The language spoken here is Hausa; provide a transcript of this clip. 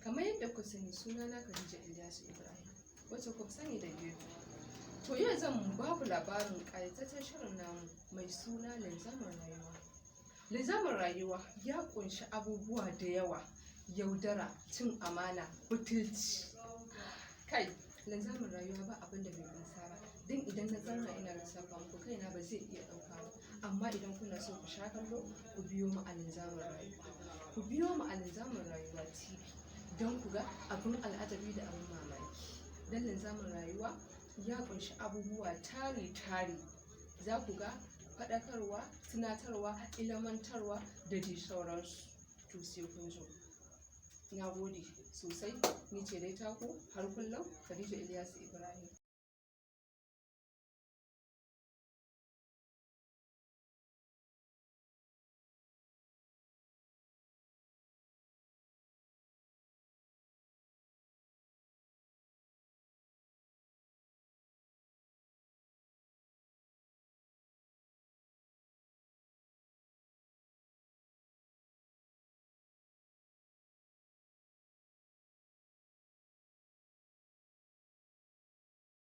Kamar yadda ku sani, sunana Khadija Ilyasu Ibrahim, wacce ku sani da Geto. To yau zan ba ku labarin ƙayataccen shirin namu mai suna linzamin rayuwa. Linzamin rayuwa ya ƙunshi abubuwa da yawa: yaudara, cin amana, butulci. Kai, linzamin rayuwa ba abin da bai ƙunsa ba. Don idan na zauna ina lissafa muku, kaina ba zai iya ɗauka ba. Amma idan kuna so ku sha kallo, ku biyo mu a linzamin rayuwa. Ku biyo mu a linzamin rayuwa TV don ku ga abin al'ajabi da abin mamaki. Don linzamin rayuwa ya ƙunshi abubuwa tari-tari. Za ku ga faɗakarwa, tunatarwa, ilmantarwa da dai sauransu. To sai kun zo. Na gode sosai. Ni ce dai taku har kullum, Khadija Ilyasu Ibrahim.